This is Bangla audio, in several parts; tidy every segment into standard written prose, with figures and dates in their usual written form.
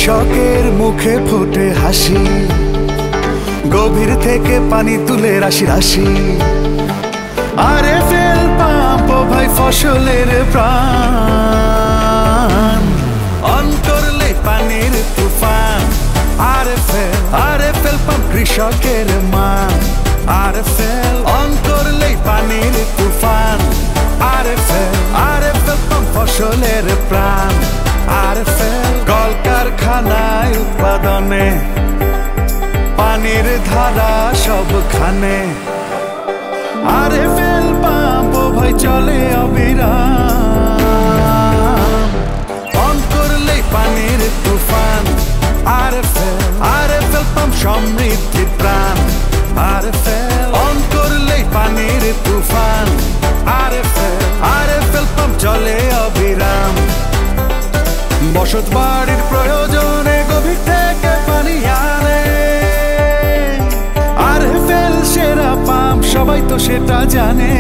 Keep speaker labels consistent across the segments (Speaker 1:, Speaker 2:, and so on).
Speaker 1: কৃষকের মুখে ফোটে হাসি, গভীর থেকে পানি তুলে রাশি রাশি। আরএফএল পাম্প ভাই ফসলের প্রাণ, অন করলে পানির তুফান। আরএফএল পাম্প কৃষকের মান। আরএফএল অন করলে পানির তুফান। আরএফএল পাম্প ফসলের প্রাণ। আরএফএল কলকারখানায় উৎপাদনে, পানির ধারা সবখানে। আরএফএল পাম্প ভাই চলে অবিরাম, অন করলেই পানির তুফান। আরএফএল পাম্প সমৃদ্ধির প্রাণ। আরএফএল অন করলেই পানির তুফান। আরএফএল পাম্প চলে অবিরাম। বসত বাড়ির প্রয়োজনে গভীর থেকে পানি আনে। আরএফএল সেরা পাম্প, সবাই তো সেটা জানে।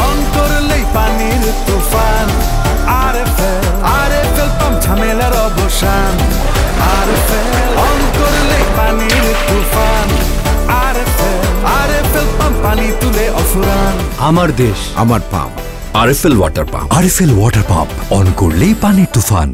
Speaker 1: অন করলেই পানির তুফান। আরএফএল পাম্প ঝামেলার অবসান। আরএফএল অন করলেই পানির তুফান। আরএফএল পাম্প পানি তুলে অফুরান।
Speaker 2: আমার দেশ,
Speaker 3: আমার pump.
Speaker 2: RFL water pump.
Speaker 4: RFL water pump, on করলেই পানির তুফান।